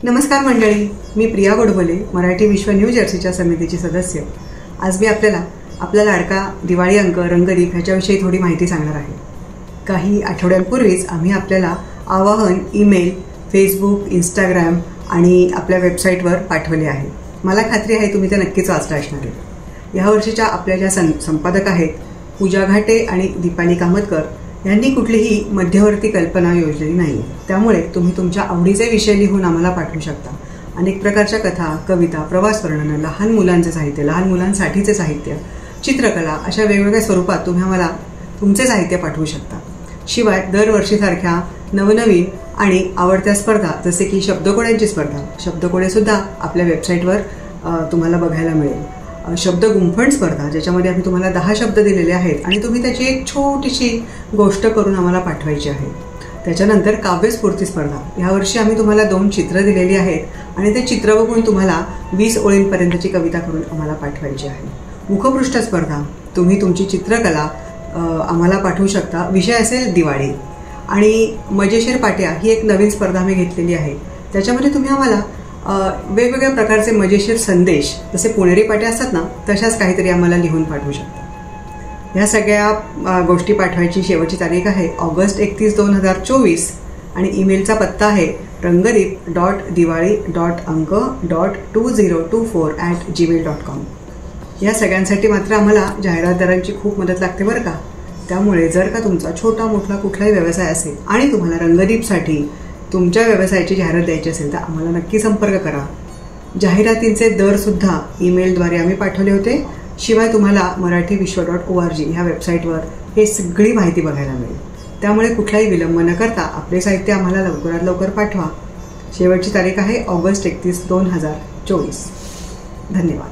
नमस्कार मंडळी, मी प्रिया गोडबोले, मराठी विश्व न्यू जर्सीच्या समितीची सदस्य. आज मी आपला लाडका दिवाळी अंक रंगदीप ह्याच्याविषयी थोडी माहिती सांगणार आहे. काही आठवड्यांपूर्वीच आम्ही आपल्याला आवाहन ईमेल, फेसबुक, इंस्टाग्राम आणि आपल्या वेबसाईटवर पाठवले आहे. मला खात्री आहे तुम्ही ते नक्कीच वाचलं असणार आहे. या वर्षीच्या आपल्या ज्या संपादक आहेत पूजा घाटे आणि दीपाली कामतकर यांनी कुठलीही मध्यवर्ती कल्पना योजलेली नाही. त्यामुळे तुम्ही तुमच्या आवडीचे विषय लिहून आम्हाला पाठवू शकता. अनेक प्रकारच्या कथा, कविता, प्रवास वर्णनं, लहान मुलांचे साहित्य, लहान मुलांसाठीचे साहित्य, चित्रकला अशा वेगवेगळ्या स्वरूपात तुम्ही आम्हाला तुमचे साहित्य पाठवू शकता. शिवाय दरवर्षीसारख्या नवनवीन आणि आवडत्या स्पर्धा जसे की शब्दकोड्यांची स्पर्धा, शब्दकोडे सुद्धा आपल्या वेबसाईटवर तुम्हाला बघायला मिळेल. शब्द गुंफण स्पर्धा ज्याच्यामध्ये आम्ही तुम्हाला 10 शब्द दिलेले आहेत आणि तुम्ही त्याची एक छोटीशी गोष्ट करून आम्हाला पाठवायची आहे. त्याच्यानंतर काव्यस्फूर्ती स्पर्धा, यावर्षी आम्ही तुम्हाला 2 चित्र दिलेली आहेत आणि ते चित्र बघून तुम्हाला 20 ओळींपर्यंतची कविता करून आम्हाला पाठवायची आहे. मुखपृष्ठ स्पर्धा, तुम्ही तुमची चित्रकला आम्हाला पाठवू शकता. विषय असेल दिवाळी. आणि मजेशीर पाट्या ही एक नवीन स्पर्धा आम्ही घेतलेली आहे. त्याच्यामध्ये तुम्ही आम्हाला वेगवेगळ्या प्रकारचे मजेशीर संदेश, जसे पुणेरी पाट्या असतात ना, तशाच काहीतरी आम्हाला लिहून पाठवू शकता. या सगळ्या गोष्टी पाठवायची शेवटची तारीख आहे ऑगस्ट 31, 2024 आणि ईमेलचा पत्ता आहे rangadip.diwali.ank.2024@gmail.com. या सगळ्यांसाठी मात्र आम्हाला जाहिरातदारांची खूप मदत लागते बरं का. त्यामुळे जर का तुमचा छोटा मोठा कुठलाही व्यवसाय असेल आणि तुम्हाला रंगदीपसाठी तुमच्या व्यवसायाची जाहिरात द्यायची असेल तर आम्हाला नक्की संपर्क करा. जाहिरातींचे दरसुद्धा ईमेलद्वारे आम्ही पाठवले होते. शिवाय तुम्हाला marathi.org ह्या वेबसाईटवर हे सगळी माहिती बघायला मिळेल. त्यामुळे कुठलाही विलंब न करता आपले साहित्य आम्हाला लवकरात लवकर पाठवा. शेवटची तारीख आहे ऑगस्ट 31, 2024. धन्यवाद.